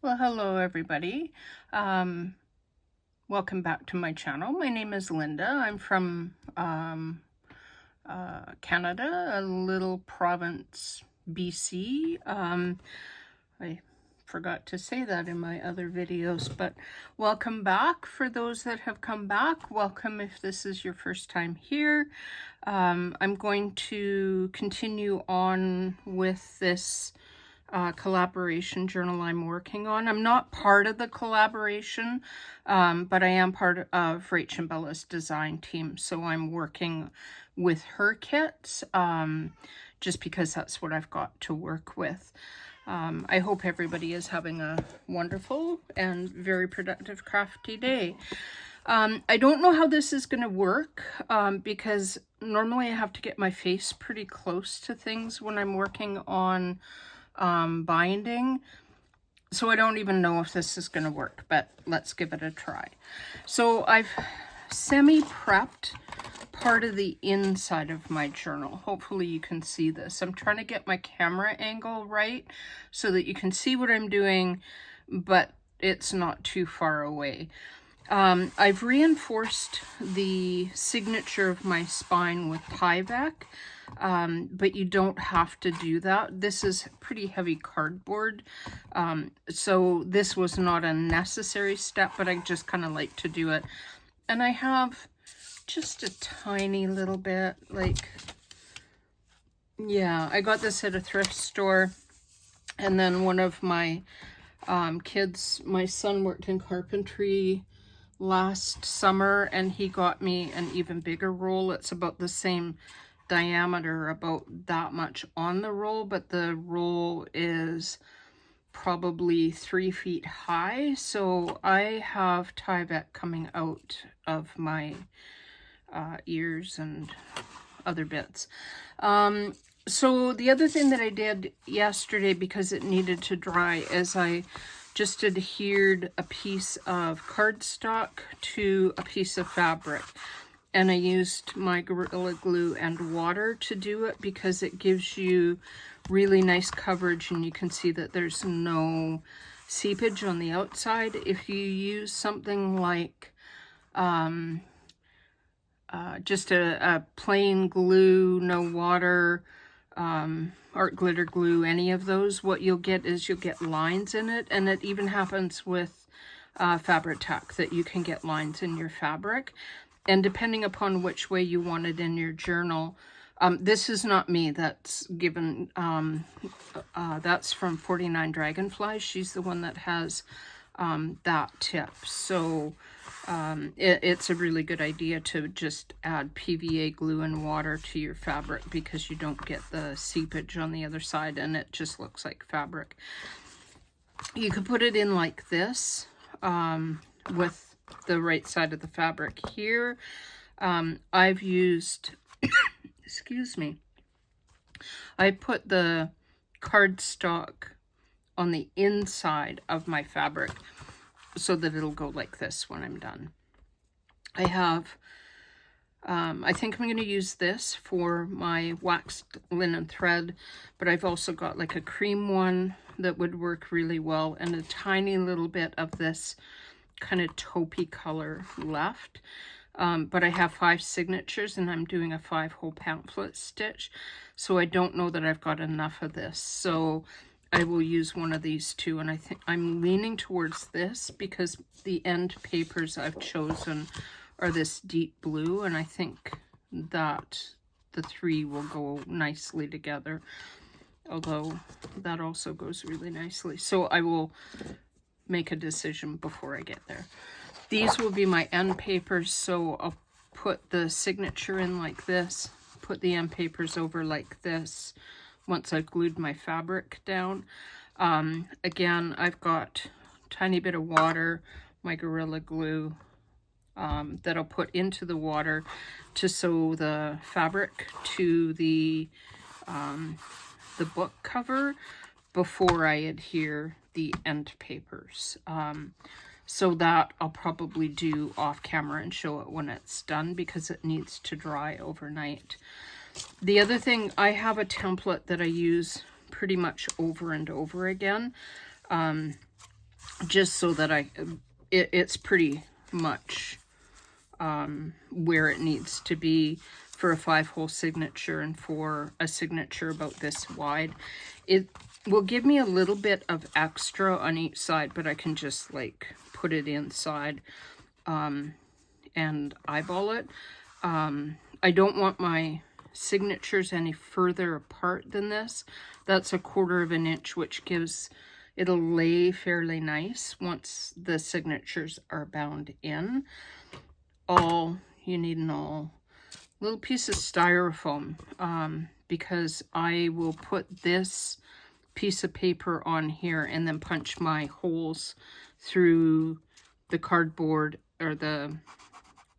Well, hello everybody. Welcome back to my channel. My name is Linda. I'm from Canada, a little province, BC. I forgot to say that in my other videos, but welcome back for those that have come back. Welcome if this is your first time here. I'm going to continue on with this collaboration journal I'm working on. I'm not part of the collaboration, but I am part of Rach and Bella's design team, so I'm working with her kits, just because that's what I've got to work with. I hope everybody is having a wonderful and very productive crafty day. I don't know how this is going to work, because normally I have to get my face pretty close to things when I'm working on binding, so I don't even know if this is going to work, but let's give it a try. So I've semi-prepped part of the inside of my journal. Hopefully you can see this. I'm trying to get my camera angle right so that you can see what I'm doing, but it's not too far away. I've reinforced the signature of my spine with Tyvek, but you don't have to do that. This is pretty heavy cardboard, so this was not a necessary step, but I just kind of like to do it. And I have just a tiny little bit, like, yeah, I got this at a thrift store, and then one of my kids, my son worked in carpentry last summer, and he got me an even bigger roll. It's about the same diameter, about that much on the roll, but the roll is probably 3 feet high. So I have Tyvek coming out of my ears and other bits. So the other thing that I did yesterday, because it needed to dry, is I just adhered a piece of cardstock to a piece of fabric. And I used my Gorilla Glue and water to do it because it gives you really nice coverage, and you can see that there's no seepage on the outside. If you use something like just a plain glue, no water, art glitter glue, any of those, what you'll get is you'll get lines in it. And it even happens with fabric tack, that you can get lines in your fabric. And depending upon which way you want it in your journal, this is not me, that's given, that's from 49 Dragonflies. She's the one that has that tip. So it's a really good idea to just add PVA glue and water to your fabric, because you don't get the seepage on the other side and it just looks like fabric. You could put it in like this, with the right side of the fabric here. I've used, excuse me, I put the cardstock on the inside of my fabric so that it'll go like this when I'm done. I have, I think I'm going to use this for my waxed linen thread, but I've also got like a cream one that would work really well, and a tiny little bit of this kind of taupey color left. But I have 5 signatures, and I'm doing a 5-hole pamphlet stitch, so I don't know that I've got enough of this. So I will use one of these two, and I think I'm leaning towards this because the end papers I've chosen are this deep blue, and I think that the 3 will go nicely together, although that also goes really nicely. So I will make a decision before I get there. These will be my end papers, so I'll put the signature in like this, put the end papers over like this once I've glued my fabric down. Again, I've got a tiny bit of water, my Gorilla Glue, that I'll put into the water to sew the fabric to the book cover before I adhere the end papers. So that I'll probably do off camera and show it when it's done, because it needs to dry overnight. The other thing, I have a template that I use pretty much over and over again. just so that it's pretty much where it needs to be for a 5-hole signature and for a signature about this wide. It will give me a little bit of extra on each side, but I can just like put it inside and eyeball it. I don't want my signatures any further apart than this. That's 1/4 of an inch, which gives, it'll lay fairly nice once the signatures are bound in. All you need an all little piece of styrofoam, because I will put this piece of paper on here and then punch my holes through the cardboard or the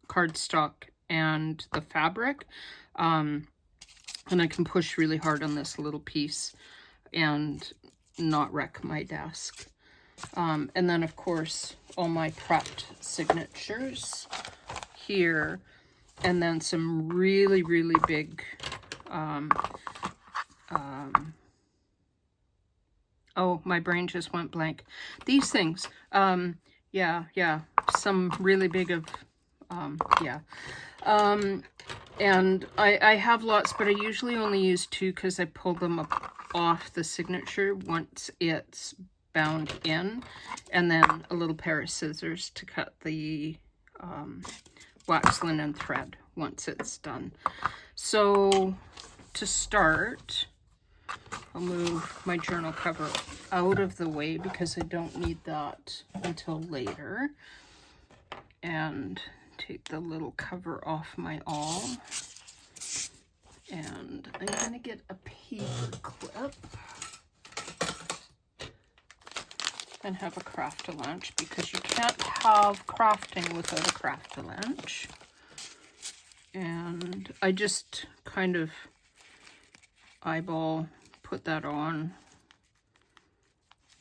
cardstock and the fabric, and I can push really hard on this little piece and not wreck my desk. And then of course all my prepped signatures here, and then some really big oh, my brain just went blank. These things, yeah, some really big of and I have lots, but I usually only use 2 because I pull them up off the signature once it's bound in, and then a little pair of scissors to cut the wax linen thread once it's done. So to start, I'll move my journal cover out of the way because I don't need that until later, and take the little cover off my awl, and I'm going to get a paper clip and have a craft-a-lunch, because you can't have crafting without a craft-a-lunch. And I just kind of eyeball put that on,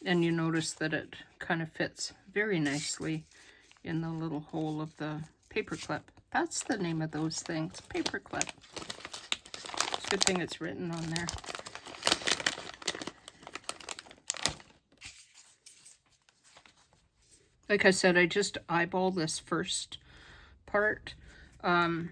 and you notice that it kind of fits very nicely in the little hole of the paper clip. That's the name of those things, paper clip. It's a good thing it's written on there. Like I said, I just eyeball this first part. I'm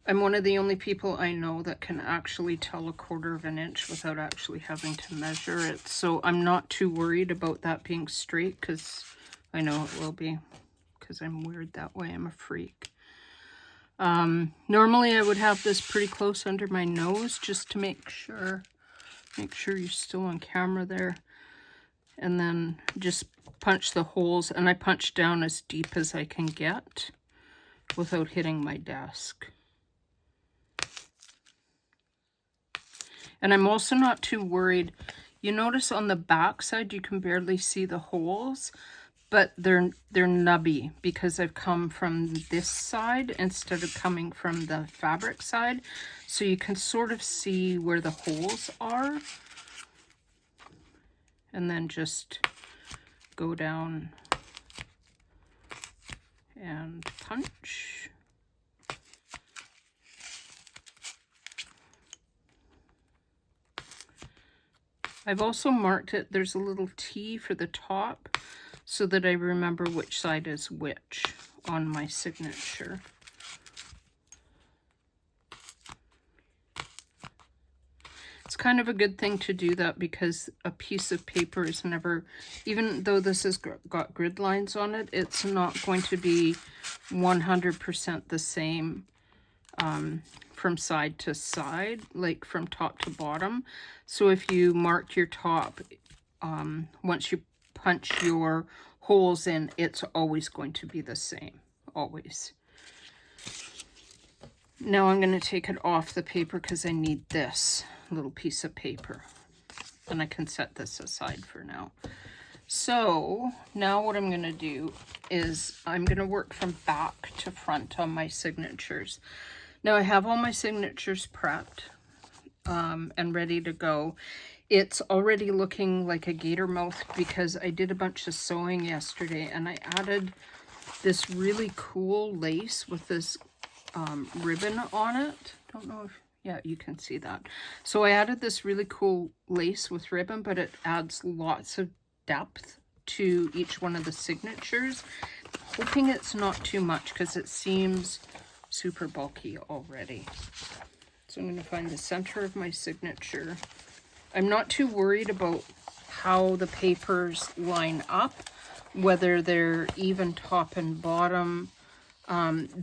one of the only people I know that can actually tell 1/4 of an inch without actually having to measure it. So I'm not too worried about that being straight, because I know it will be, because I'm weird that way. I'm a freak. Normally I would have this pretty close under my nose just to make sure you're still on camera there. And then just punch the holes, and I punch down as deep as I can get without hitting my desk. And I'm also not too worried. You notice on the back side you can barely see the holes, but they're nubby because I've come from this side instead of coming from the fabric side. So you can sort of see where the holes are. And then just go down and punch. I've also marked it, there's a little T for the top so that I remember which side is which on my signature. It's kind of a good thing to do that, because a piece of paper is never, even though this has got grid lines on it, it's not going to be 100% the same from side to side, like from top to bottom. So if you mark your top, once you punch your holes in, it's always going to be the same, always. Now I'm going to take it off the paper because I need this little piece of paper, and I can set this aside for now. So now what I'm going to do is I'm going to work from back to front on my signatures. Now I have all my signatures prepped and ready to go. It's already looking like a gator mouth because I did a bunch of sewing yesterday, and I added this really cool lace with this ribbon on it. Don't know if, yeah, you can see that. So I added this really cool lace with ribbon, but it adds lots of depth to each one of the signatures, hoping it's not too much because it seems super bulky already. So I'm going to find the center of my signature. I'm not too worried about how the papers line up, whether they're even top and bottom,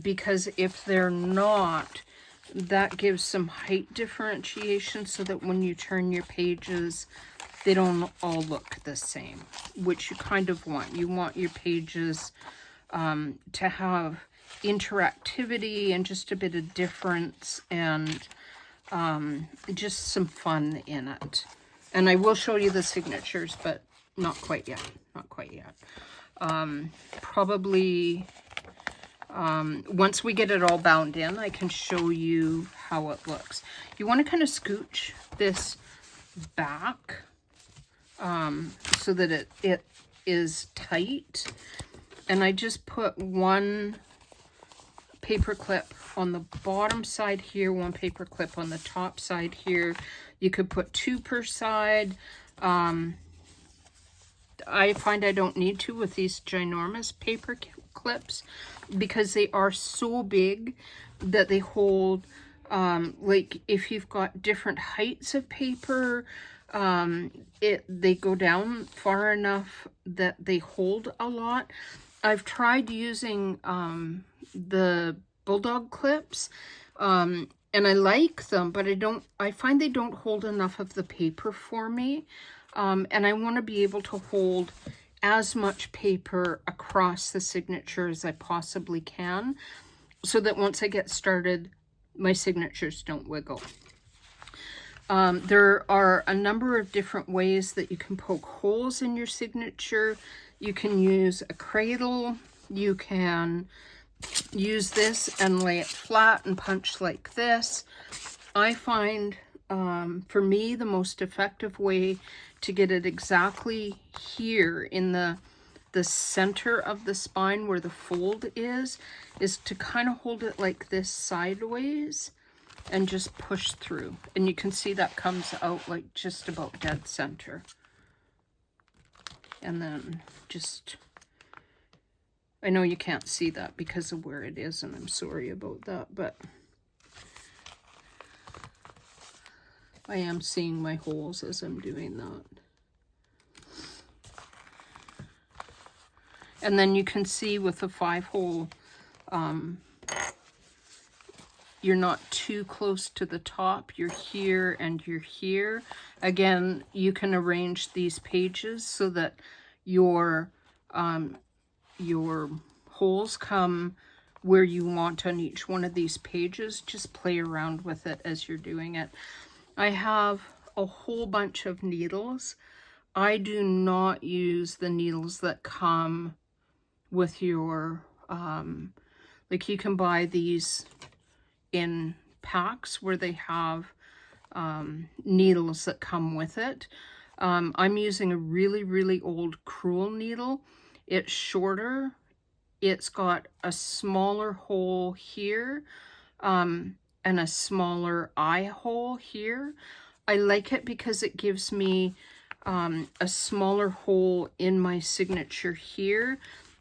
because if they're not, that gives some height differentiation so that when you turn your pages, they don't all look the same, which you kind of want. You want your pages to have interactivity and just a bit of difference and just some fun in it. And I will show you the signatures, but not quite yet. Not quite yet. Probably once we get it all bound in, I can show you how it looks. You want to kind of scooch this back so that it is tight. And I just put one paper clip on the bottom side here, one paper clip on the top side here. You could put 2 per side. I find I don't need to with these ginormous paper clips because they are so big that they hold, like if you've got different heights of paper, they go down far enough that they hold a lot. I've tried using the bulldog clips, and I like them, but I find they don't hold enough of the paper for me. And I want to be able to hold as much paper across the signature as I possibly can, so that once I get started, my signatures don't wiggle. There are a number of different ways that you can poke holes in your signature. You can use a cradle. You can use this and lay it flat and punch like this. I find, for me, the most effective way to get it exactly here in the center of the spine where the fold is to kind of hold it like this sideways and just push through. And you can see that comes out like just about dead center. And then just, I know you can't see that because of where it is, and I'm sorry about that, but I am seeing my holes as I'm doing that. And then you can see with the 5-hole, you're not too close to the top. You're here and you're here. Again, you can arrange these pages so that your holes come where you want on each one of these pages. Just play around with it as you're doing it. I have a whole bunch of needles. I do not use the needles that come with your, like you can buy these in packs where they have needles that come with it. I'm using a really, really old crewel needle. It's shorter. It's got a smaller hole here and a smaller eye hole here. I like it because it gives me a smaller hole in my signature here.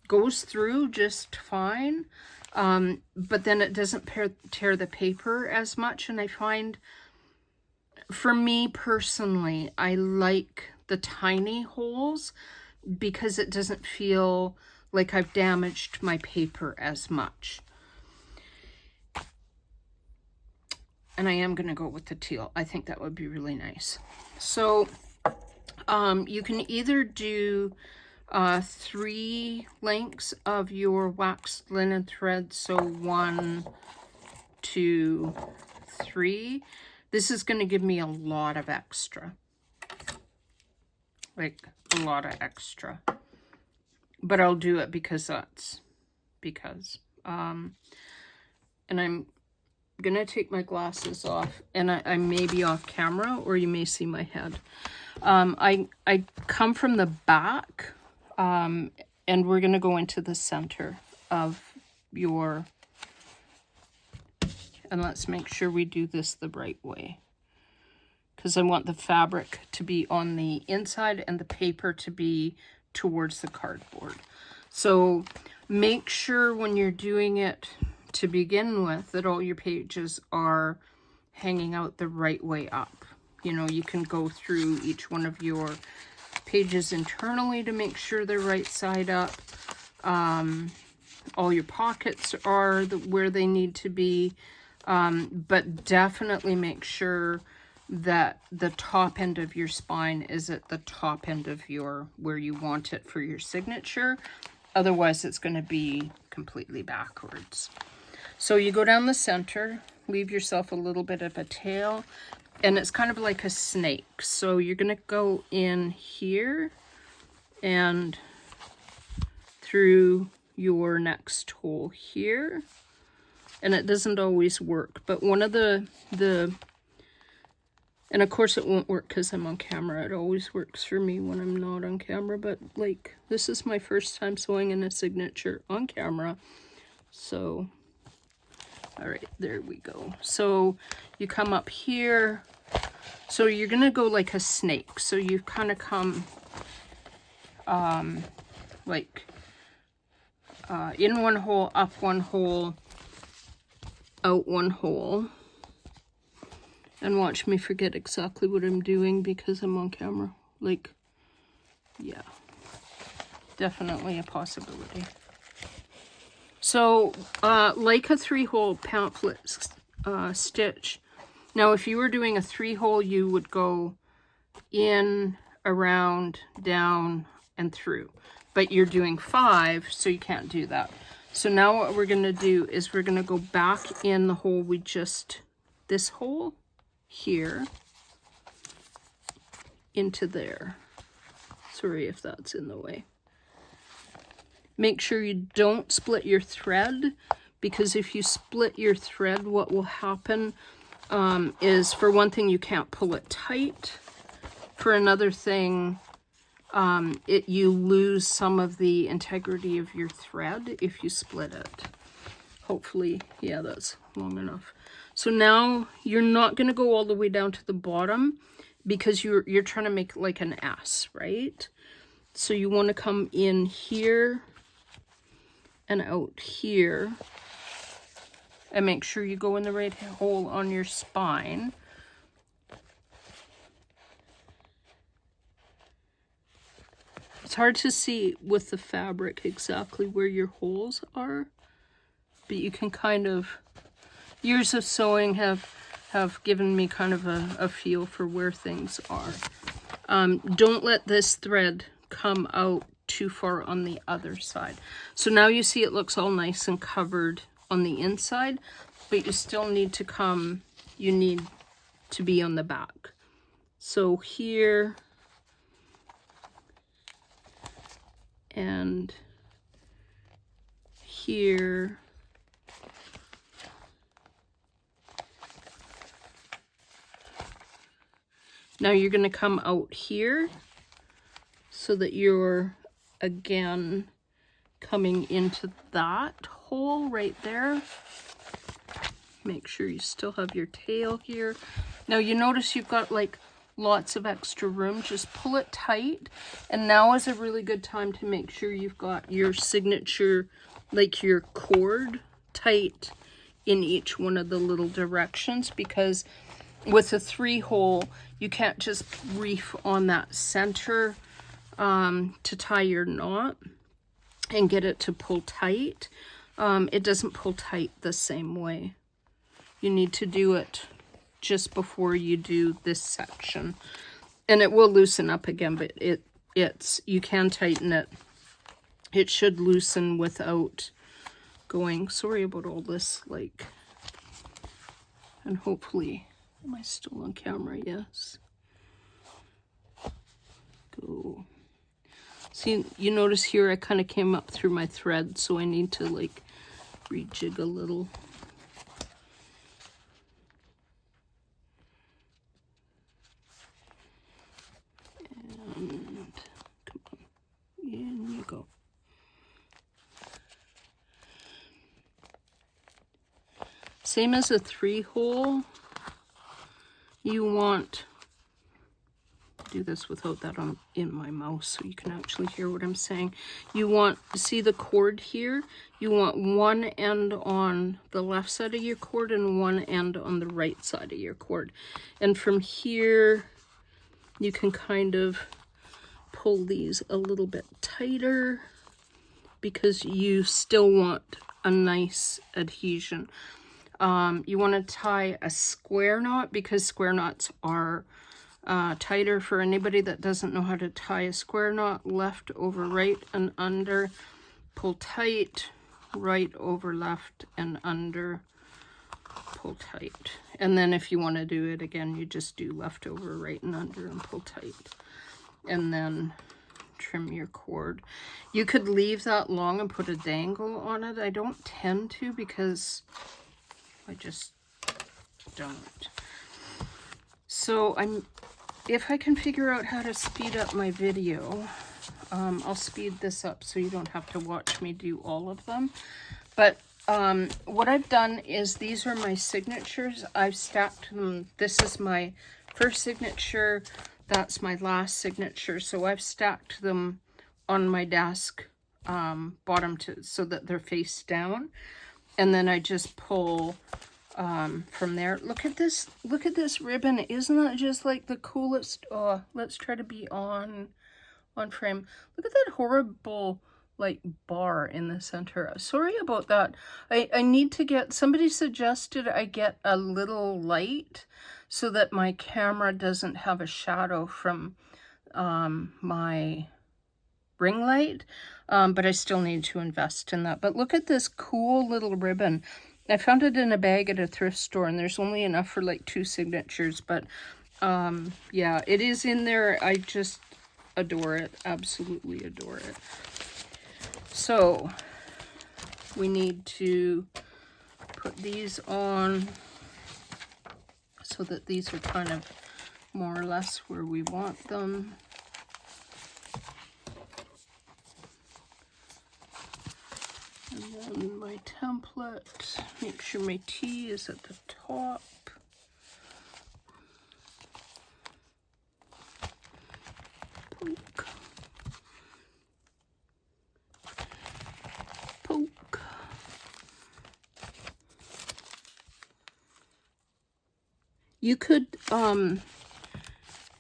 Goes through just fine, but then it doesn't tear the paper as much. And I find, for me personally, I like the tiny holes because it doesn't feel like I've damaged my paper as much. And I am going to go with the teal. I think that would be really nice. So you can either do 3 lengths of your waxed linen thread. So 1, 2, 3. This is going to give me a lot of extra. Like a lot of extra. But I'll do it because that's because. And I'm going to take my glasses off, and I may be off camera or you may see my head. I come from the back. And we're going to go into the center of your, and let's make sure we do this the right way, because I want the fabric to be on the inside and the paper to be towards the cardboard. So make sure when you're doing it to begin with that all your pages are hanging out the right way up. You know, you can go through each one of your pages internally to make sure they're right side up. All your pockets are where they need to be, but definitely make sure that the top end of your spine is at the top end of your, where you want it for your signature. Otherwise, it's going to be completely backwards. So you go down the center, leave yourself a little bit of a tail, and it's kind of like a snake. So you're going to go in here and through your next hole here. And it doesn't always work, but one of the and of course it won't work because I'm on camera. It always works for me when I'm not on camera, but like this is my first time sewing in a signature on camera. So, all right, there we go. So you come up here. So you're gonna go like a snake. So you kind of come like in one hole, up one hole, out one hole. And watch me forget exactly what I'm doing because I'm on camera. Like, yeah, definitely a possibility. So, like a 3-hole pamphlet stitch. Now, if you were doing a 3-hole, you would go in, around, down, and through. But you're doing 5, so you can't do that. So now what we're going to do is we're going to go back in the hole we just, this hole here, into there. Sorry if that's in the way. Make sure you don't split your thread, because if you split your thread, what will happen is, for one thing, you can't pull it tight. For another thing, you lose some of the integrity of your thread if you split it. Hopefully, yeah, that's long enough. So now you're not going to go all the way down to the bottom because you're trying to make like an S, right? So you want to come in here and out here and make sure you go in the right hole on your spine. It's hard to see with the fabric exactly where your holes are, but you can kind of, years of sewing have given me kind of a feel for where things are. Don't let this thread come out too far on the other side. So now you see it looks all nice and covered on the inside, but you still need to come, you need to be on the back. So here and here. Now you're going to come out here so that you're, again, coming into that hole right there. Make sure you still have your tail here. Now you notice you've got like lots of extra room. Just pull it tight. And now is a really good time to make sure you've got your signature, like your cord, tight in each one of the little directions, because with a 3-hole, you can't just reef on that center to tie your knot and get it to pull tight. It doesn't pull tight the same way. You need to do it just before you do this section. And it will loosen up again, but you can tighten it. It should loosen without going, sorry about all this, like, and hopefully, am I still on camera? Yes. Go. See, you notice here I kind of came up through my thread, so I need to like rejig a little. And come on, in you go. Same as a 3-hole. You want do this without that in my mouth so you can actually hear what I'm saying. You want, see the cord here? You want one end on the left side of your cord and one end on the right side of your cord. And from here, you can kind of pull these a little bit tighter because you still want a nice adhesion. You want to tie a square knot because square knots are tighter. For anybody that doesn't know how to tie a square knot, left over right and under, pull tight, right over left and under, pull tight. And then if you want to do it again, you just do left over right and under and pull tight. And then trim your cord. You could leave that long and put a dangle on it. I don't tend to because I just don't. So if I can figure out how to speed up my video, I'll speed this up so you don't have to watch me do all of them. But what I've done is these are my signatures. I've stacked them. This is my first signature. That's my last signature. So I've stacked them on my desk, bottom to, so that they're face down. And then I just pull from there. Look at this ribbon. Isn't that just like the coolest? Oh, let's try to be on frame. Look at that horrible like bar in the center. Sorry about that. I need to get, somebody suggested I get a little light so that my camera doesn't have a shadow from my ring light, but I still need to invest in that. But look at this cool little ribbon. I found it in a bag at a thrift store, and there's only enough for like 2 signatures, but yeah, it is in there. I just adore it, absolutely adore it. So we need to put these on so that these are kind of more or less where we want them. And then my template, make sure my T is at the top. Poke. Poke. You could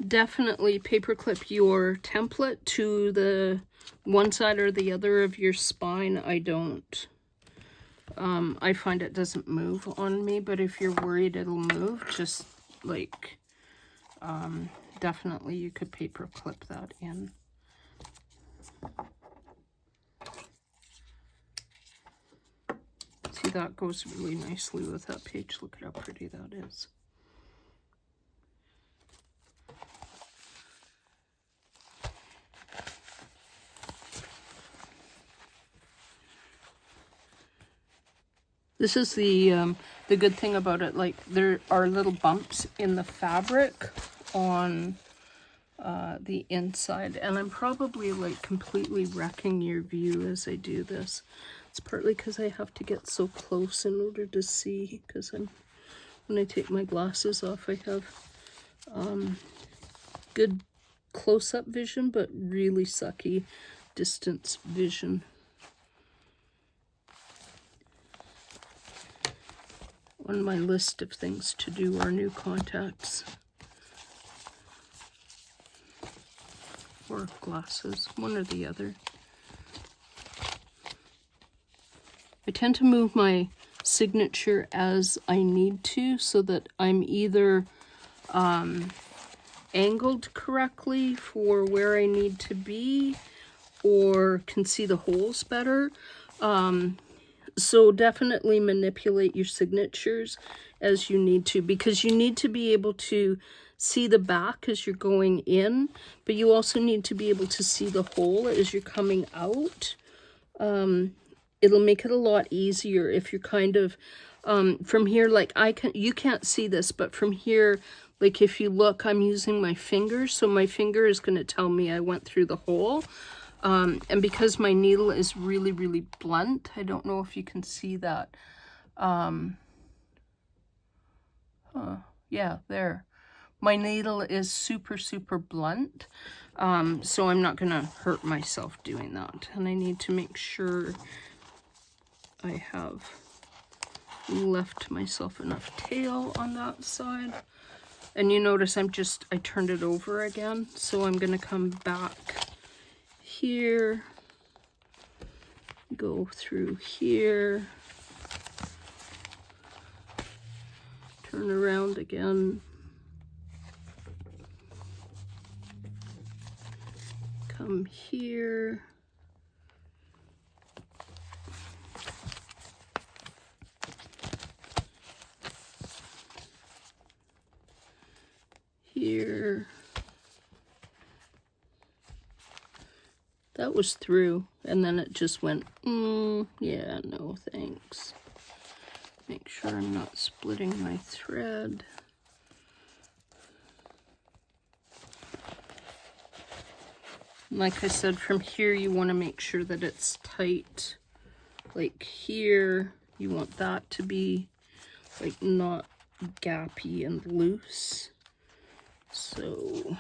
definitely paperclip your template to the one side or the other of your spine. I don't. I find it doesn't move on me, but if you're worried it'll move, just like definitely you could paperclip that in. See, that goes really nicely with that page. Look at how pretty that is. This is the good thing about it. Like, there are little bumps in the fabric on the inside, and I'm probably like completely wrecking your view as I do this. It's partly because I have to get so close in order to see, because when I take my glasses off, I have good close-up vision, but really sucky distance vision. On my list of things to do are new contacts or glasses, one or the other. I tend to move my signature as I need to so that I'm either angled correctly for where I need to be or can see the holes better. So definitely manipulate your signatures as you need to, because you need to be able to see the back as you're going in, but you also need to be able to see the hole as you're coming out. It'll make it a lot easier if you're kind of from here, like you can't see this, but from here, like if you look, I'm using my finger, so my finger is going to tell me I went through the hole. And because my needle is really, really blunt, I don't know if you can see that. Yeah, there. My needle is super, super blunt, so I'm not going to hurt myself doing that. And I need to make sure I have left myself enough tail on that side. And you notice I turned it over again, so I'm going to come back here, go through here, turn around again, come here, here. That was through, and then it just went, yeah, no thanks. Make sure I'm not splitting my thread. Like I said, from here you want to make sure that it's tight. Like here, you want that to be like not gappy and loose. So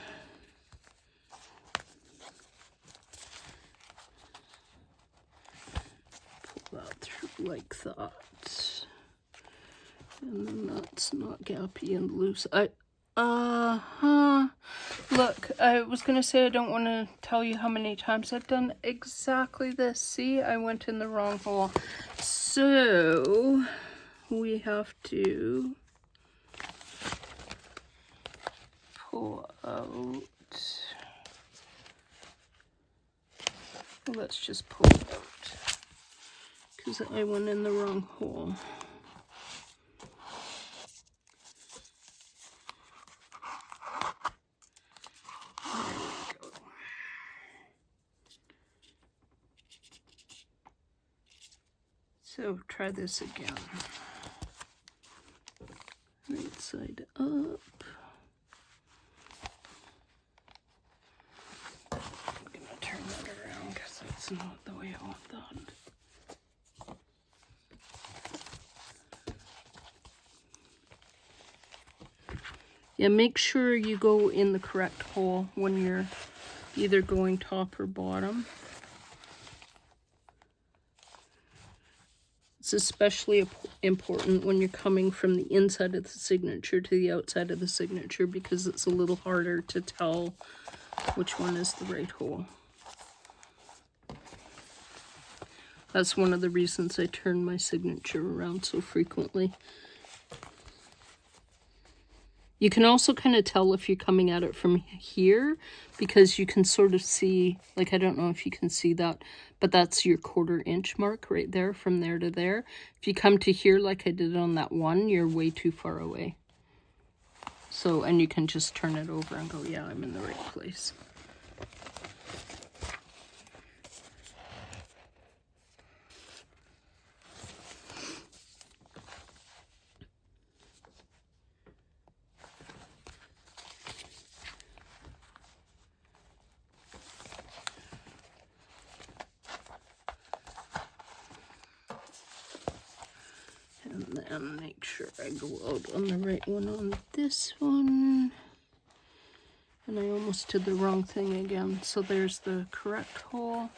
pull that through like that. And then that's not gappy and loose. Look, I was going to say I don't want to tell you how many times I've done exactly this. See, I went in the wrong hole. So, we have to pull out. Well, let's just pull it out, because I went in the wrong hole. So try this again. Right side up. I'm gonna turn that around because that's not the way I want that. Yeah, make sure you go in the correct hole when you're either going top or bottom. It's especially important when you're coming from the inside of the signature to the outside of the signature, because it's a little harder to tell which one is the right hole. That's one of the reasons I turn my signature around so frequently. You can also kind of tell if you're coming at it from here, because you can sort of see, like, I don't know if you can see that, but that's your 1/4 inch mark right there, from there to there. If you come to here like I did on that one, you're way too far away. So, and you can just turn it over and go, yeah, I'm in the right place. And then make sure I go out on the right one on this one. And I almost did the wrong thing again. So there's the correct hole.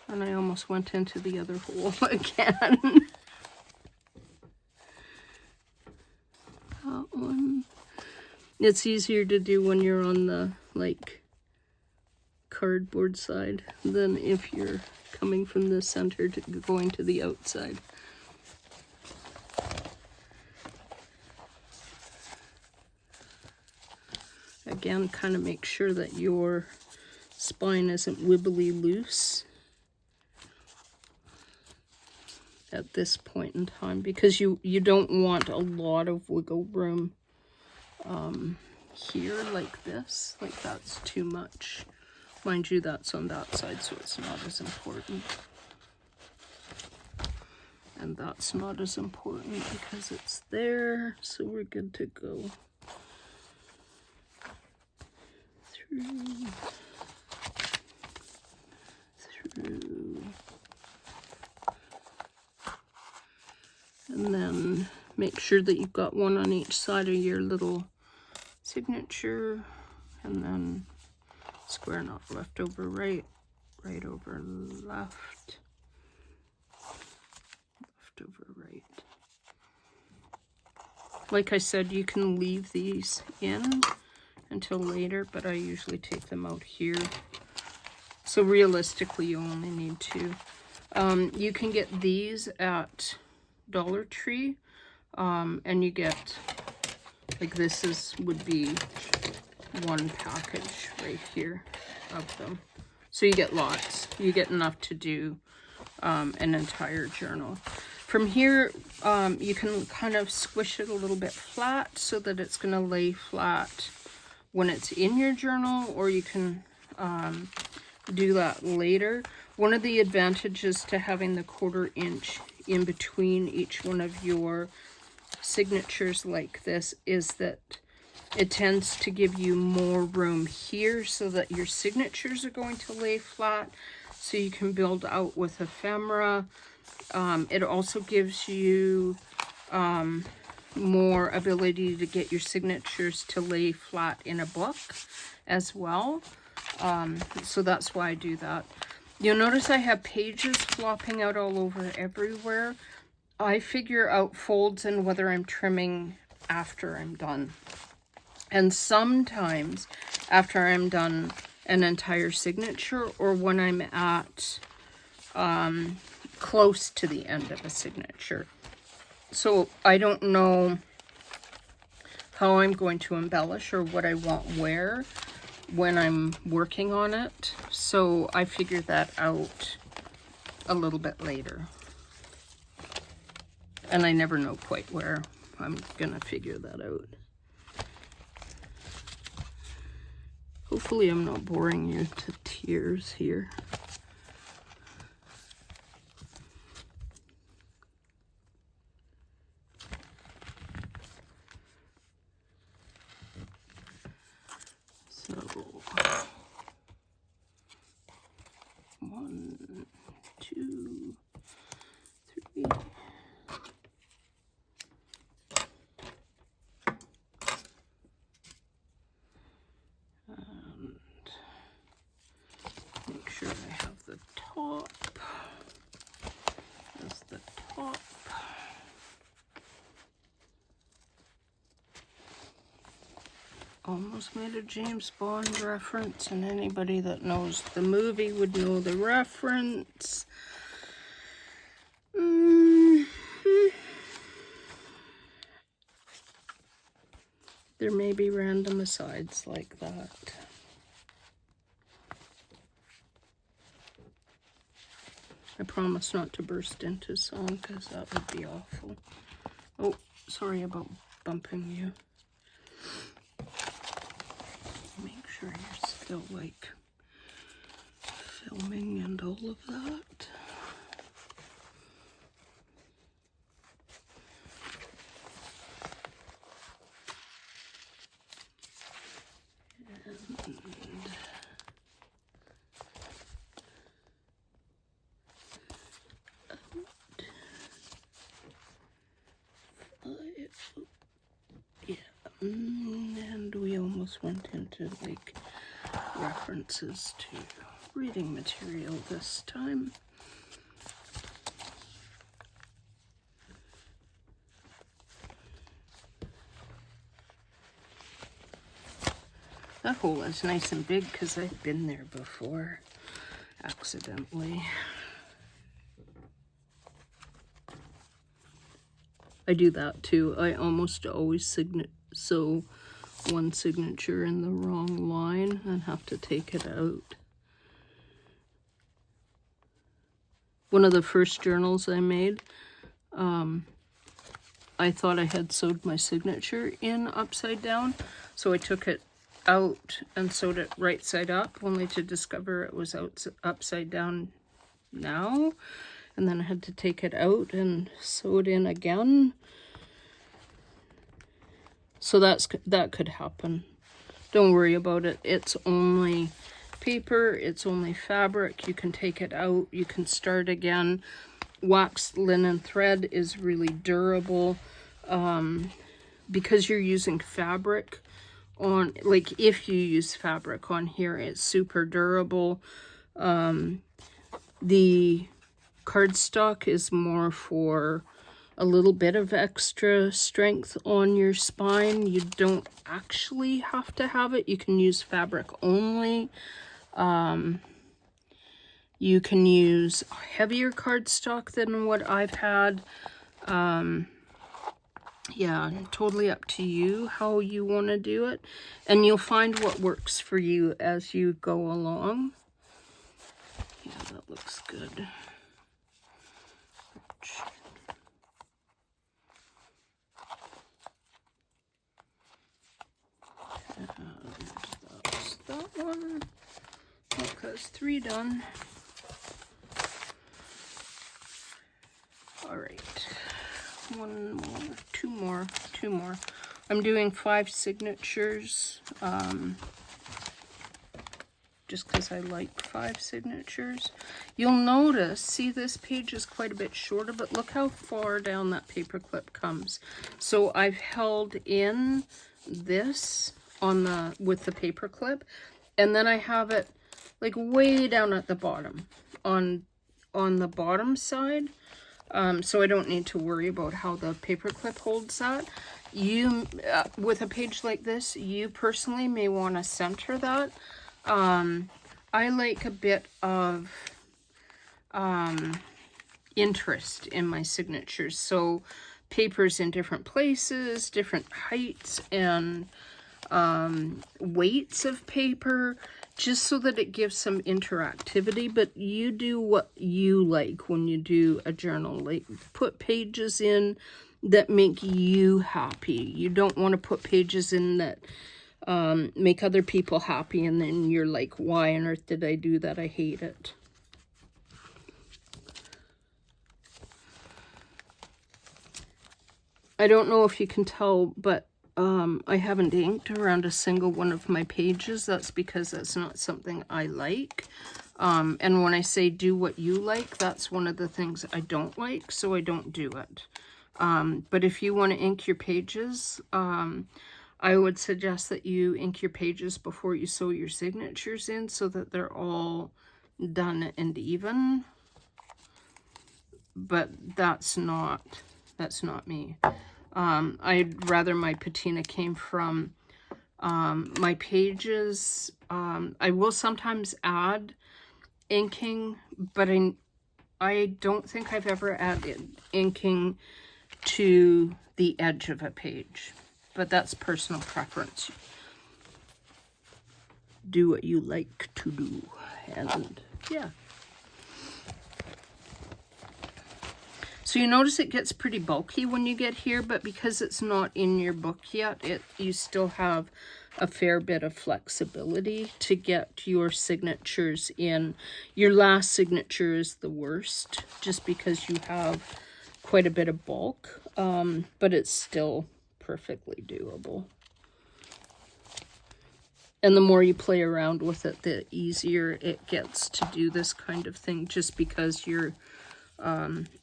And I almost went into the other hole again. That one. It's easier to do when you're on the, like, cardboard side than if you're coming from the center to going to the outside. Again, kind of make sure that your spine isn't wibbly loose at this point in time, because you don't want a lot of wiggle room here like this. Like, that's too much. Mind you, that's on that side, so it's not as important. And that's not as important because it's there, so we're good to go. Through. And then make sure that you've got one on each side of your little signature, and then square knot, left over right, right over left, left over right. Like I said, you can leave these in until later, but I usually take them out here. So realistically, you only need 2. You can get these at Dollar Tree, and you get, like this would be 1 package right here of them. So you get lots. You get enough to do an entire journal. From here, you can kind of squish it a little bit flat so that it's going to lay flat when it's in your journal, or you can do that later. One of the advantages to having the 1/4 inch in between each one of your signatures like this is that it tends to give you more room here so that your signatures are going to lay flat, so you can build out with ephemera. It also gives you more ability to get your signatures to lay flat in a book as well. So that's why I do that. You'll notice I have pages flopping out all over everywhere. I figure out folds and whether I'm trimming after I'm done. And sometimes after I'm done an entire signature, or when I'm at close to the end of a signature. So I don't know how I'm going to embellish or what I want where when I'm working on it. So I figure that out a little bit later. And I never know quite where I'm gonna figure that out. Hopefully I'm not boring you to tears here. So, 1, 2, 3. And make sure I have the top. That's the top. Almost made a James Bond reference, and anybody that knows the movie would know the reference. There may be random asides like that. I promise not to burst into song, because that would be awful. Oh, sorry about bumping you. Make sure you're still, like, filming and all of that. And we almost went into, like, references to reading material this time. That hole is nice and big because I've been there before, accidentally. I do that too. I almost always sew one signature in the wrong line and have to take it out. One of the first journals I made, I thought I had sewed my signature in upside down, so I took it out and sewed it right side up, only to discover it was upside down now. And then I had to take it out and sew it in again. So that could happen. Don't worry about it. It's only paper, it's only fabric. You can take it out, you can start again. Waxed linen thread is really durable. Because you're using fabric on, like if you use fabric on here, it's super durable. The cardstock is more for a little bit of extra strength on your spine. You don't actually have to have it. You can use fabric only. You can use heavier cardstock than what I've had. Yeah, totally up to you how you want to do it. And you'll find what works for you as you go along. Yeah, that looks good. That's that one. Look, that's 3 done. All right. One more, two more. I'm doing 5 signatures, just because I like 5 signatures. You'll notice, see, this page is quite a bit shorter, but look how far down that paper clip comes. So I've held in this on with the paper clip, and then I have it like way down at the bottom on the bottom side. So I don't need to worry about how the paper clip holds that. You, with a page like this, you personally may want to center that. I like a bit of interest in my signatures. So papers in different places, different heights and weights of paper, just so that it gives some interactivity. But you do what you like when you do a journal. Like, put pages in that make you happy. You don't want to put pages in that make other people happy, and then you're like, why on earth did I do that? I hate it. I don't know if you can tell, but I haven't inked around a single one of my pages. That's because that's not something I like. And when I say do what you like, that's one of the things I don't like, so I don't do it. But if you want to ink your pages, I would suggest that you ink your pages before you sew your signatures in, so that they're all done and even. But that's not me. I'd rather my patina came from my pages. I will sometimes add inking, but I don't think I've ever added inking to the edge of a page. But that's personal preference. Do what you like to do. And yeah. So you notice it gets pretty bulky when you get here, but because it's not in your book yet, you still have a fair bit of flexibility to get your signatures in. Your last signature is the worst, just because you have quite a bit of bulk, but it's still perfectly doable. And the more you play around with it, the easier it gets to do this kind of thing, just because you're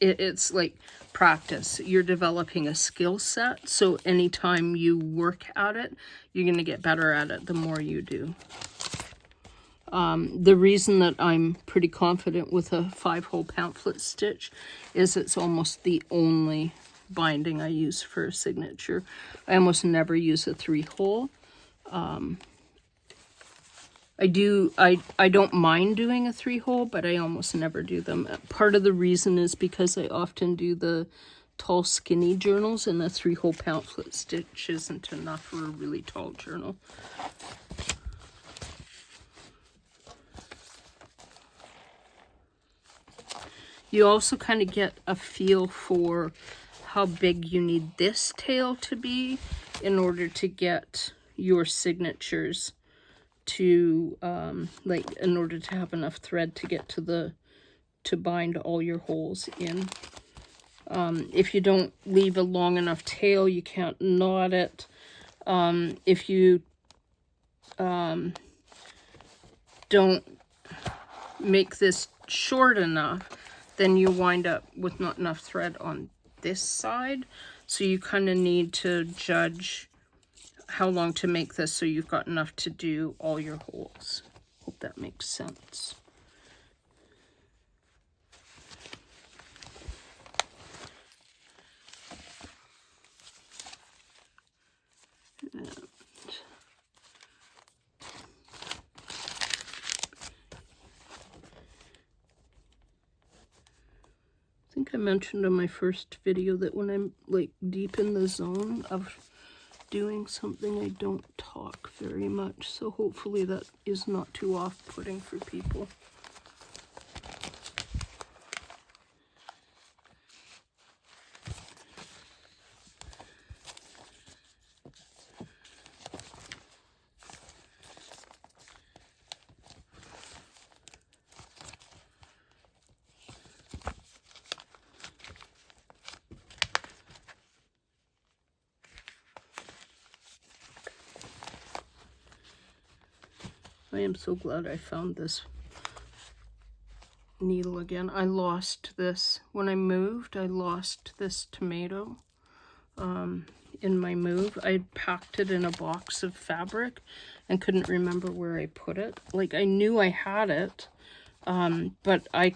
it's like practice. You're developing a skill set, so anytime you work at it, you're going to get better at it the more you do. The reason that I'm pretty confident with a 5-hole pamphlet stitch is it's almost the only binding I use for a signature. I almost never use a 3-hole. I don't mind doing a 3-hole, but I almost never do them. Part of the reason is because I often do the tall, skinny journals, and a 3-hole pamphlet stitch isn't enough for a really tall journal. You also kind of get a feel for how big you need this tail to be in order to get your signatures to like, in order to have enough thread to get to bind all your holes in. If you don't leave a long enough tail, you can't knot it. If you don't make this short enough, then you wind up with not enough thread on this side. So you kind of need to judge how long to make this so you've got enough to do all your holes. Hope that makes sense. And I think I mentioned in my first video that when I'm like deep in the zone of doing something, I don't talk very much, so hopefully that is not too off-putting for people. I am so glad I found this needle again. I lost this when I moved. I lost this tomato in my move. I packed it in a box of fabric and couldn't remember where I put it. Like, I knew I had it, but I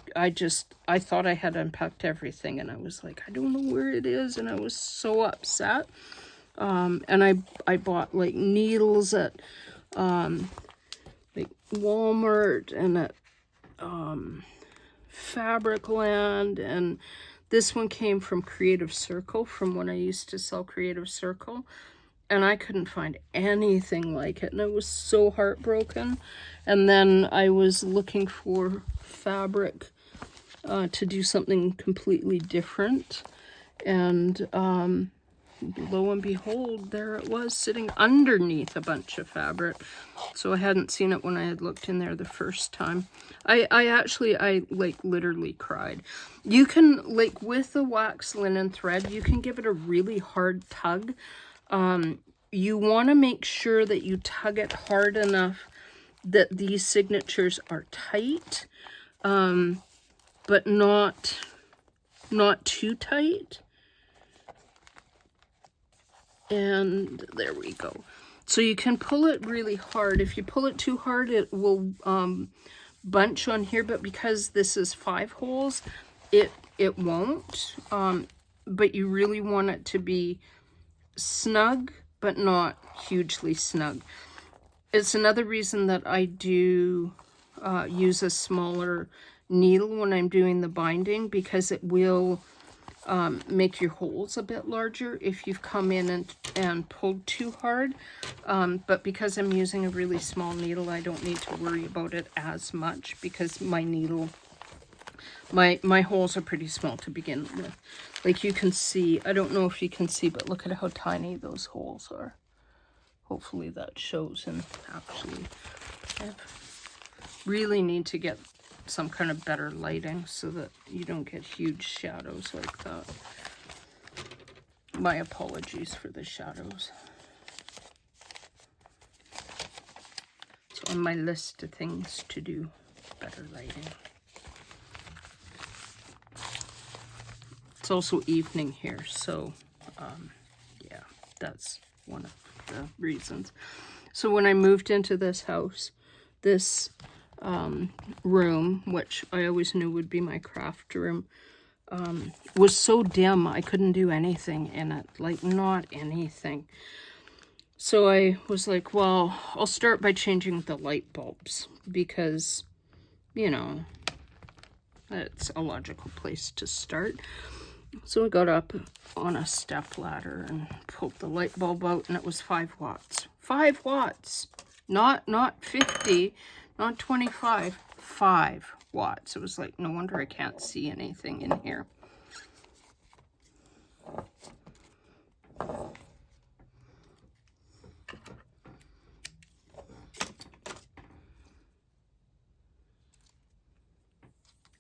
thought I had unpacked everything, and I was like, I don't know where it is, and I was so upset. And I bought like needles at like Walmart and at Fabricland, and this one came from Creative Circle, from when I used to sell Creative Circle, and I couldn't find anything like it, and I was so heartbroken. And then I was looking for fabric to do something completely different, and lo and behold, there it was, sitting underneath a bunch of fabric. So I hadn't seen it when I had looked in there the first time. I like literally cried. You can, like, with the wax linen thread, you can give it a really hard tug. You want to make sure that you tug it hard enough that these signatures are tight, but not too tight. And there we go. So you can pull it really hard. If you pull it too hard, it will bunch on here, but because this is 5 holes, it won't. But you really want it to be snug, but not hugely snug. It's another reason that I do use a smaller needle when I'm doing the binding, because it will make your holes a bit larger if you've come in and pulled too hard. But because I'm using a really small needle, I don't need to worry about it as much, because my needle, my holes are pretty small to begin with. Like, you can see, I don't know if you can see, but look at how tiny those holes are. Hopefully that shows. And actually, I really need to get some kind of better lighting so that you don't get huge shadows like that. My apologies for the shadows. It's on my list of things to do, better lighting. It's also evening here, so yeah, that's one of the reasons. So when I moved into this house, this room, which I always knew would be my craft room, was so dim I couldn't do anything in it, like not anything. So I was like, well, I'll start by changing the light bulbs, because, you know, it's a logical place to start. So I got up on a step ladder and pulled the light bulb out, and it was 5 watts. 5 watts! Not 50, not 25, 5 watts. It was like, no wonder I can't see anything in here.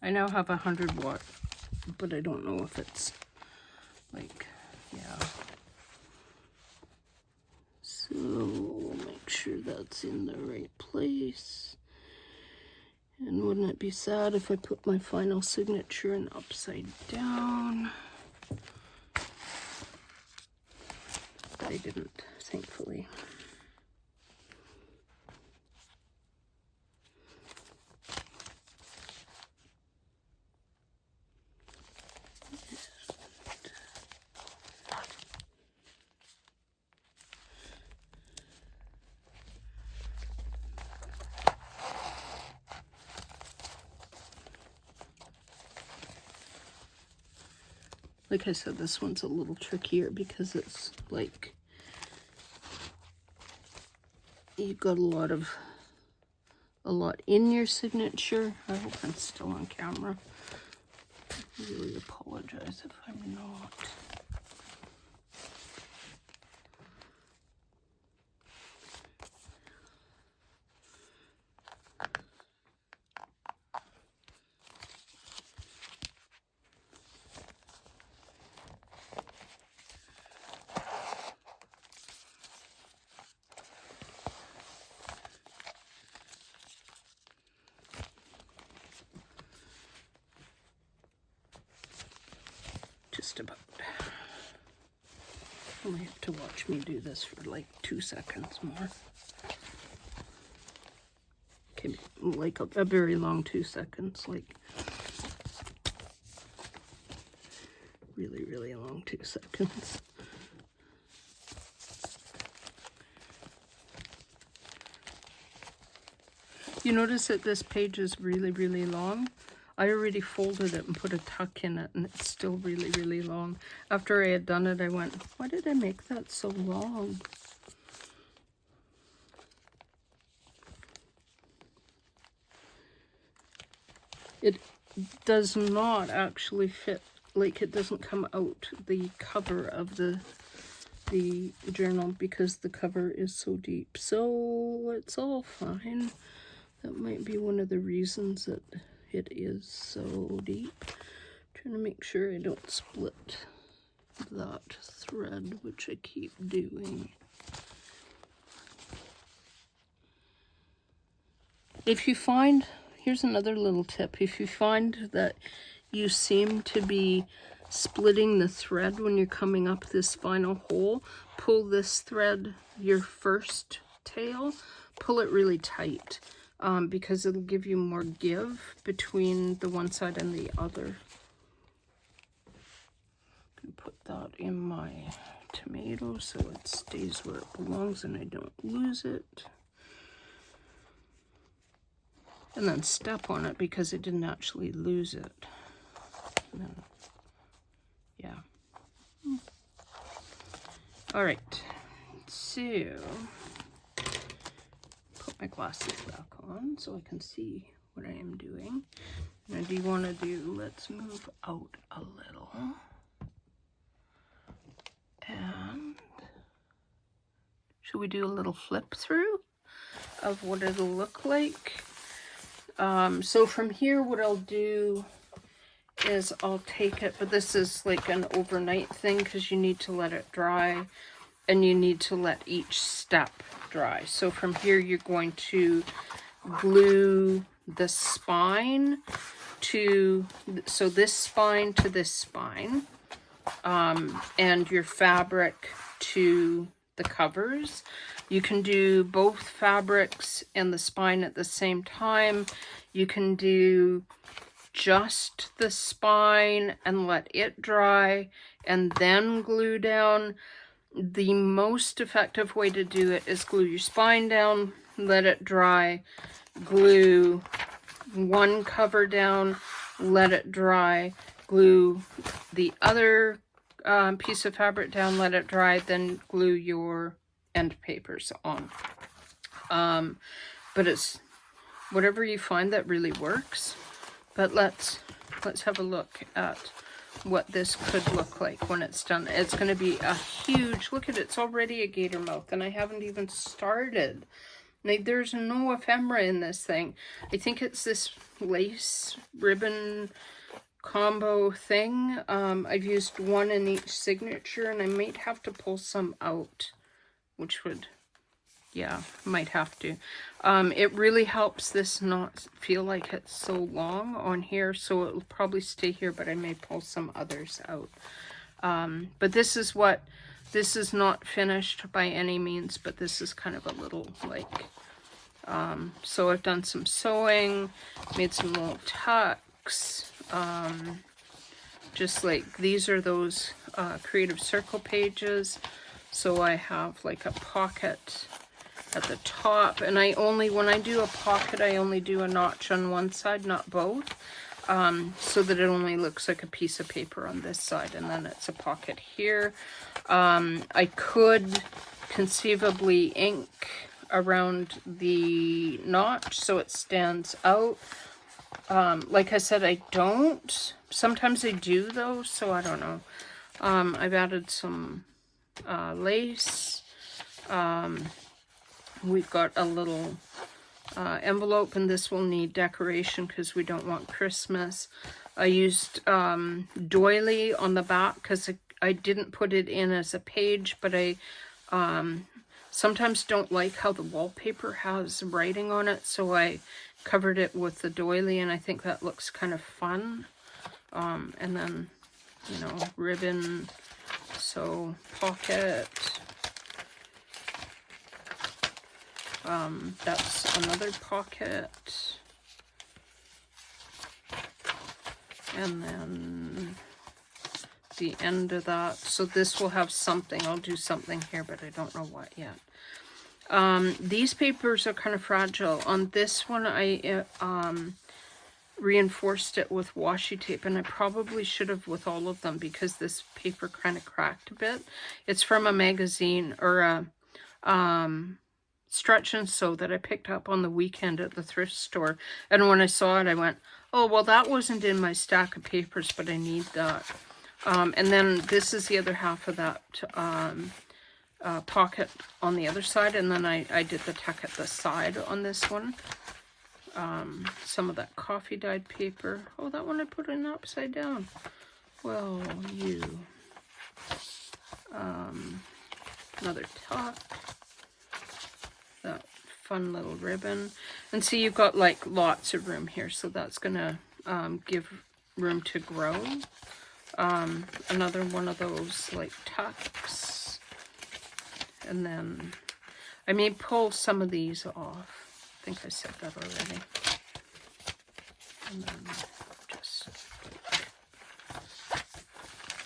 I now have 100 watt, but I don't know if it's like, yeah. So make sure that's in the right place. And wouldn't it be sad if I put my final signature in upside down? I didn't thankfully. Like I said, this one's a little trickier because it's like you've got a lot in your signature. I hope I'm still on camera. I really apologize if I'm not. Just about. Only have to watch me do this for like 2 seconds more. Okay, like a very long 2 seconds, like really, really long 2 seconds. You notice that this page is really, really long. I already folded it and put a tuck in it, and it's still really, really long. After I had done it, I went, why did I make that so long? It does not actually fit, like it doesn't come out the cover of the journal because the cover is so deep. So it's all fine. That might be one of the reasons that it is so deep. Trying to make sure I don't split that thread, which I keep doing. If you find, here's another little tip. If you find that you seem to be splitting the thread when you're coming up this final hole, pull this thread, your first tail, pull it really tight. Because it'll give you more give between the one side and the other. I'm gonna put that in my tomato so it stays where it belongs and I don't lose it. And then step on it because it didn't actually lose it. And then, yeah. All right, so my glasses back on so I can see what I am doing. And I do want to do, let's move out a little. And should we do a little flip through of what it'll look like? So from here, what I'll do is I'll take it, but this is like an overnight thing because you need to let it dry and you need to let each step dry. So from here, you're going to glue the spine to, so this spine to this spine, and your fabric to the covers. You can do both fabrics and the spine at the same time. You can do just the spine and let it dry and then glue down. The most effective way to do it is glue your spine down, let it dry, glue one cover down, let it dry, glue the other piece of fabric down, let it dry, then glue your end papers on. But it's whatever you find that really works. But let's have a look at what this could look like when it's done. It's going to be a huge, look at it, it's already a gator mouth and I haven't even started. Like, there's no ephemera in this thing. I think it's this lace ribbon combo thing. I've used one in each signature and I might have to pull some out, which would, yeah, might have to. It really helps this not feel like it's so long on here, so it'll probably stay here, but I may pull some others out. But this is what This is not finished by any means, but this is kind of a little like, so I've done some sewing, made some little tucks, just like these are those creative circle pages. So I have like a pocket at the top, and when I do a pocket, I only do a notch on one side, not both, so that it only looks like a piece of paper on this side, and then it's a pocket here. I could conceivably ink around the notch so it stands out. Like I said, I don't. Sometimes I do though, so I don't know. I've added some lace. We've got a little envelope, and this will need decoration because we don't want Christmas. I used doily on the back because I didn't put it in as a page, but I sometimes don't like how the wallpaper has writing on it, so I covered it with the doily, and I think that looks kind of fun. And then, you know, ribbon, so pocket. That's another pocket. And then the end of that. So this will have something. I'll do something here, but I don't know what yet. These papers are kind of fragile. On this one, I reinforced it with washi tape, and I probably should have with all of them because this paper kind of cracked a bit. It's from a magazine or a Stretch and Sew that I picked up on the weekend at the thrift store, and when I saw it I went, oh well, that wasn't in my stack of papers, but I need that. And then this is the other half of that pocket on the other side, and then I did the tuck at the side on this one. Some of that coffee dyed paper. Oh, that one I put in upside down. Well, you. Another tuck. That fun little ribbon. And see, you've got like lots of room here, so that's gonna give room to grow. Another one of those like tucks. And then I may pull some of these off. I think I said that already. And then just like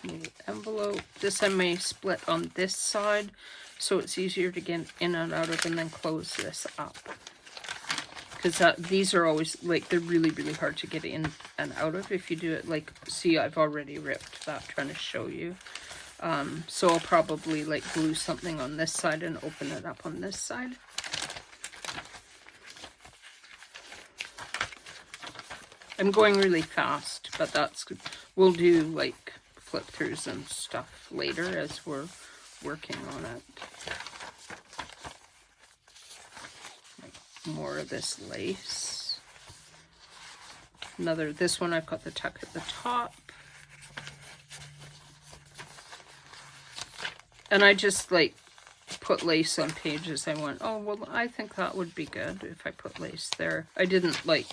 little envelope. This I may split on this side so it's easier to get in and out of, and then close this up. Because these are always, like, they're really, really hard to get in and out of if you do it. Like, see, I've already ripped that, trying to show you. So I'll probably, like, glue something on this side and open it up on this side. I'm going really fast, but we'll do, like, flip-throughs and stuff later as we're working on it. More of this lace. This one I've got the tuck at the top. And I just like put lace on pages. I went, oh, well, I think that would be good if I put lace there. I didn't like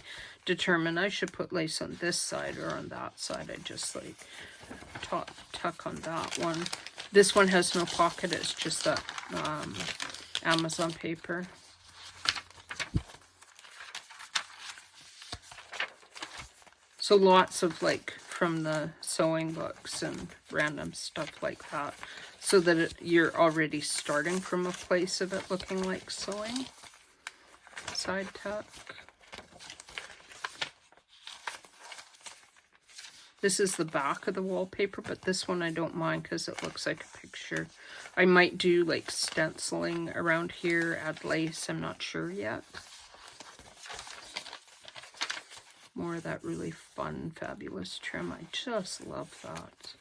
determine I should put lace on this side or on that side. I just like tuck on that one. This one has no pocket. It's just that Amazon paper. So lots of like from the sewing books and random stuff like that, so that you're already starting from a place of it looking like sewing. Side tuck. This is the back of the wallpaper, but this one I don't mind because it looks like a picture. I might do like stenciling around here, add lace, I'm not sure yet. More of that really fun, fabulous trim. I just love that.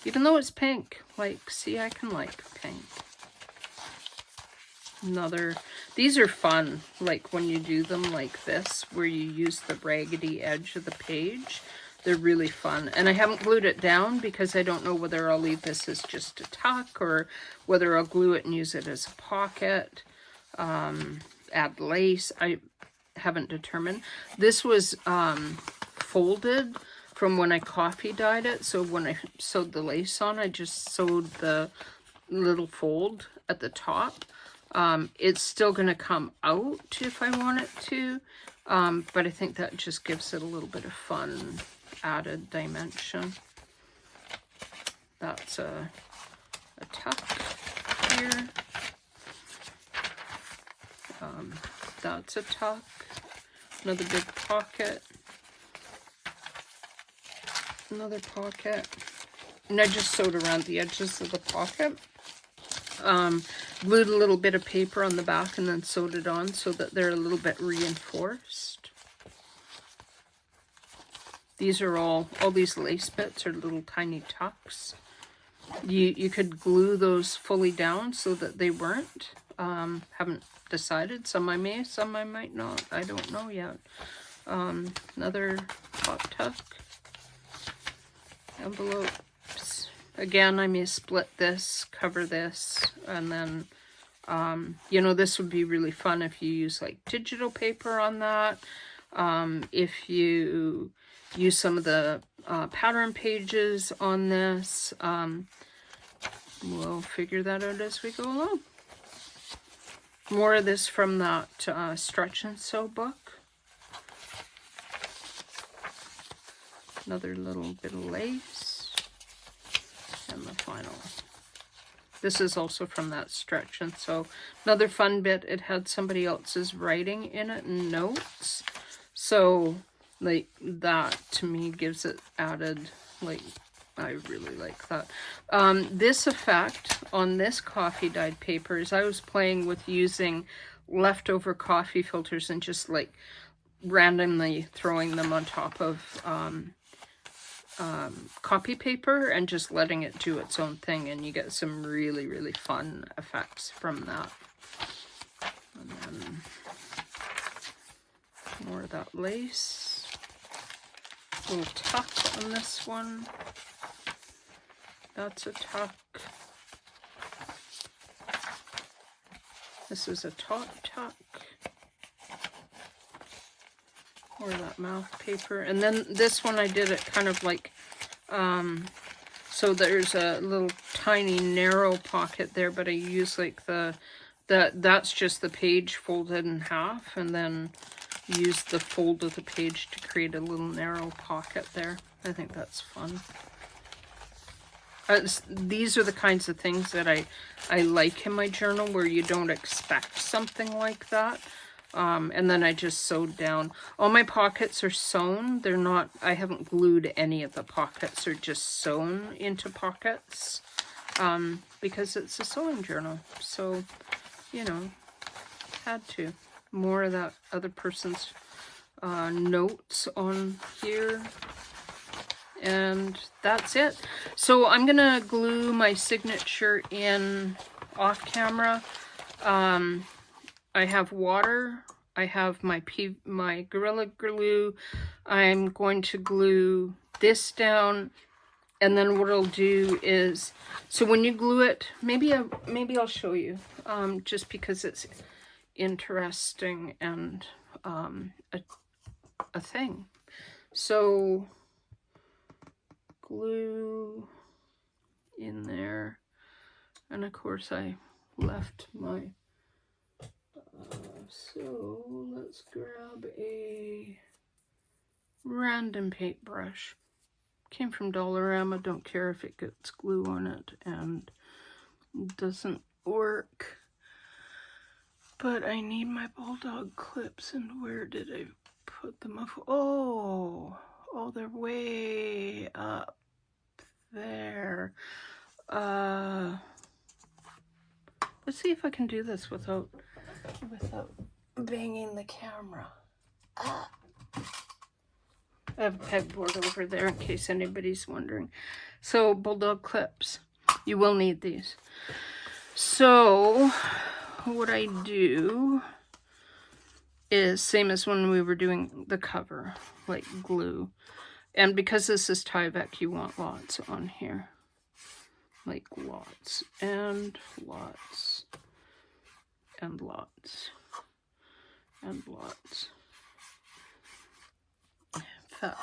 Even though it's pink, like, see, I can like pink. These are fun, like when you do them like this, where you use the raggedy edge of the page. They're really fun. And I haven't glued it down because I don't know whether I'll leave this as just a tuck or whether I'll glue it and use it as a pocket. Add lace. I haven't determined. This was folded from when I coffee dyed it. So when I sewed the lace on, I just sewed the little fold at the top. It's still going to come out if I want it to, but I think that just gives it a little bit of fun added dimension. That's a tuck here. That's a tuck. Another big pocket. Another pocket. And I just sewed around the edges of the pocket. Glued a little bit of paper on the back and then sewed it on so that they're a little bit reinforced. These are all these lace bits are little tiny tucks. You could glue those fully down so that they weren't. Haven't decided. Some I may, some I might not. I don't know yet. Another top tuck. Envelopes. Again, I may split this, cover this, and then, you know, this would be really fun if you use like digital paper on that. If you use some of the pattern pages on this, we'll figure that out as we go along. More of this from that Stretch and Sew book. Another little bit of lace. And the final. This is also from that Stretch and Sew. Another fun bit, it had somebody else's writing in it and notes. So, like, that to me gives it added, like, I really like that. This effect on this coffee dyed paper is I was playing with using leftover coffee filters and just like randomly throwing them on top of copy paper and just letting it do its own thing, and you get some really, really fun effects from that. And then more of that lace. Little tuck on this one. That's a tuck. This is a top tuck. Or that mouth paper. And then this one I did it kind of like, so there's a little tiny narrow pocket there, but I use like that's just the page folded in half, and then use the fold of the page to create a little narrow pocket there. I think that's fun. These are the kinds of things that I like in my journal, where you don't expect something like that. And then I just sewed down. All my pockets are sewn. They're not, I haven't glued any of the pockets. They're just sewn into pockets, because it's a sewing journal. So, you know, had to. More of that other person's notes on here. And that's it. So I'm going to glue my signature in off camera. I have water. I have my Gorilla Glue. I'm going to glue this down. And then what I'll do is, so when you glue it, maybe I'll show you, just because it's interesting and a thing. So glue in there, and of course I left my so let's grab a random paintbrush. Came from Dollarama. Don't care if it gets glue on it and doesn't work, but I need my bulldog clips. And where did I put them up? Oh, they're way up there. Let's see if I can do this without banging the camera. I have a pegboard over there in case anybody's wondering. So, bulldog clips. You will need these. So, what I do is same as when we were doing the cover, like glue. And because this is Tyvek, you want lots on here. Like lots and lots and lots and lots. that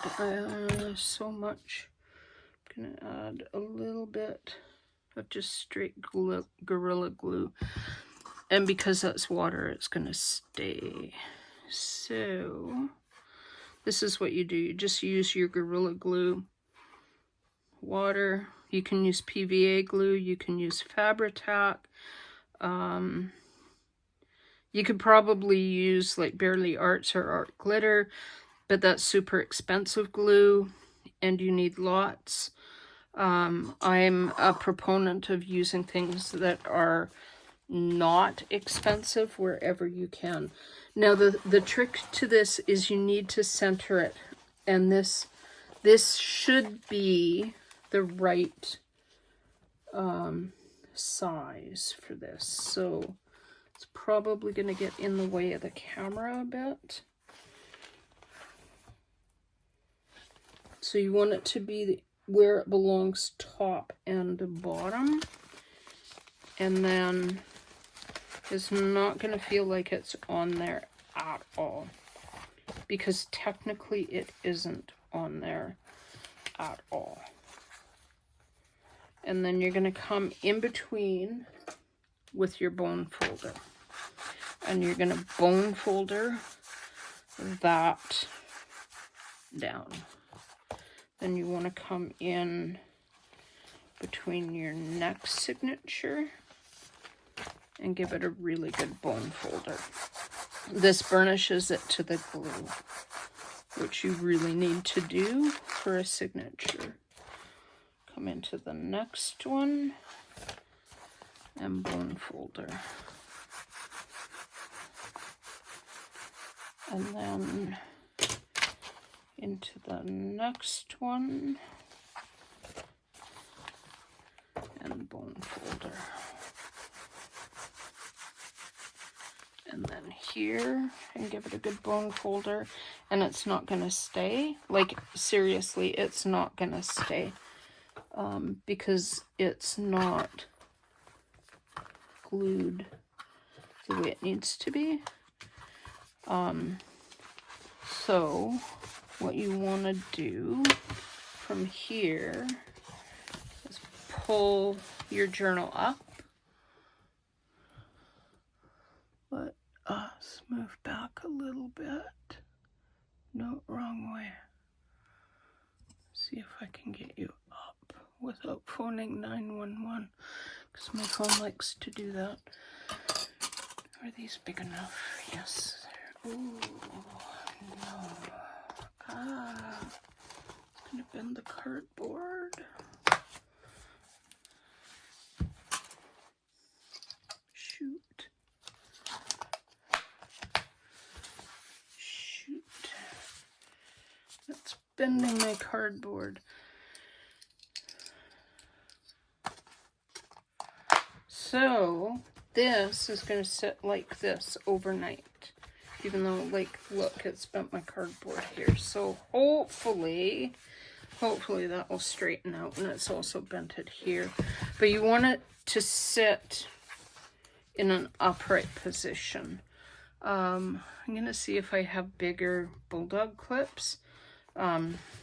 so much. I'm going to add a little bit of just straight glue, Gorilla Glue. And because that's water, it's going to stay. So this is what you do. You just use your Gorilla Glue, water. You can use PVA glue. You can use Fabri-Tac. You could probably use like Barely Arts or Art Glitter, but that's super expensive glue and you need lots. I'm a proponent of using things that are not expensive wherever you can. Now the trick to this is you need to center it, and this should be the right size for this. So it's probably going to get in the way of the camera a bit. So you want it to be where it belongs, top and bottom. And then it's not going to feel like it's on there at all, because technically it isn't on there at all. And then you're going to come in between with your bone folder, and you're going to bone folder that down. Then you want to come in between your next signature and give it a really good bone folder. This burnishes it to the glue, which you really need to do for a signature. Come into the next one and bone folder. And then into the next one and bone folder. And then here, and give it a good bone folder, and it's not going to stay. Like, seriously, it's not going to stay, because it's not glued the way it needs to be. So what you want to do from here is pull your journal up. Let us move back a little bit. No, wrong way. See if I can get you up without phoning 911, because my phone likes to do that. Are these big enough? Yes. Ooh, no. It's gonna bend the cardboard. Shoot. It's bending my cardboard. So this is going to sit like this overnight, even though, like, look, it's bent my cardboard here. So hopefully that will straighten out, and it's also bent it here. But you want it to sit in an upright position. I'm going to see if I have bigger bulldog clips,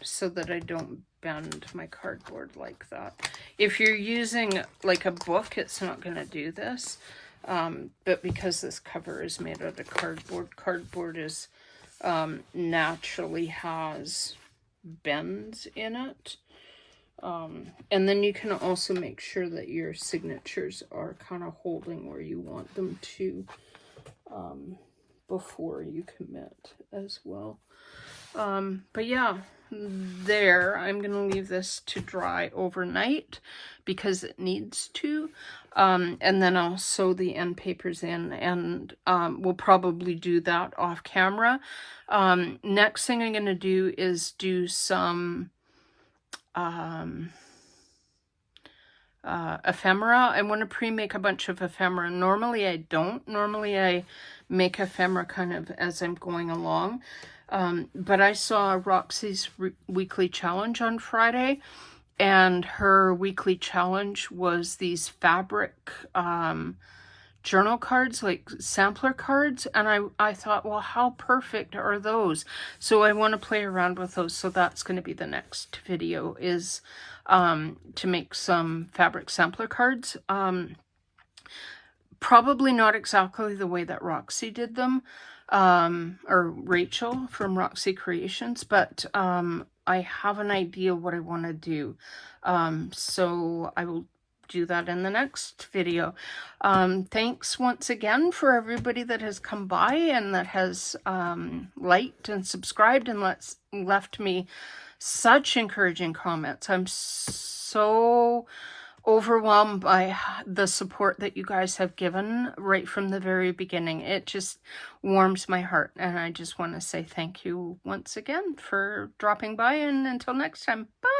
so that I don't bend my cardboard like that. If you're using like a book, it's not going to do this. But because this cover is made out of cardboard is naturally has bends in it. And then you can also make sure that your signatures are kind of holding where you want them to before you commit as well. But yeah, there, I'm going to leave this to dry overnight because it needs to. And then I'll sew the end papers in, and we'll probably do that off camera. Next thing I'm going to do is do some ephemera. I want to pre-make a bunch of ephemera. Normally I don't. Normally I make ephemera kind of as I'm going along. But I saw Roxy's weekly challenge on Friday, and her weekly challenge was these fabric journal cards, like sampler cards, and I thought, well, how perfect are those? So I want to play around with those, so that's going to be the next video, is to make some fabric sampler cards. Probably not exactly the way that Roxy did them, or Rachel from Roxy Creations, but I have an idea what I want to do. So I will do that in the next video. Thanks once again for everybody that has come by and that has liked and subscribed and left me such encouraging comments. I'm so overwhelmed by the support that you guys have given right from the very beginning. It just warms my heart, and I just want to say thank you once again for dropping by, and until next time, bye!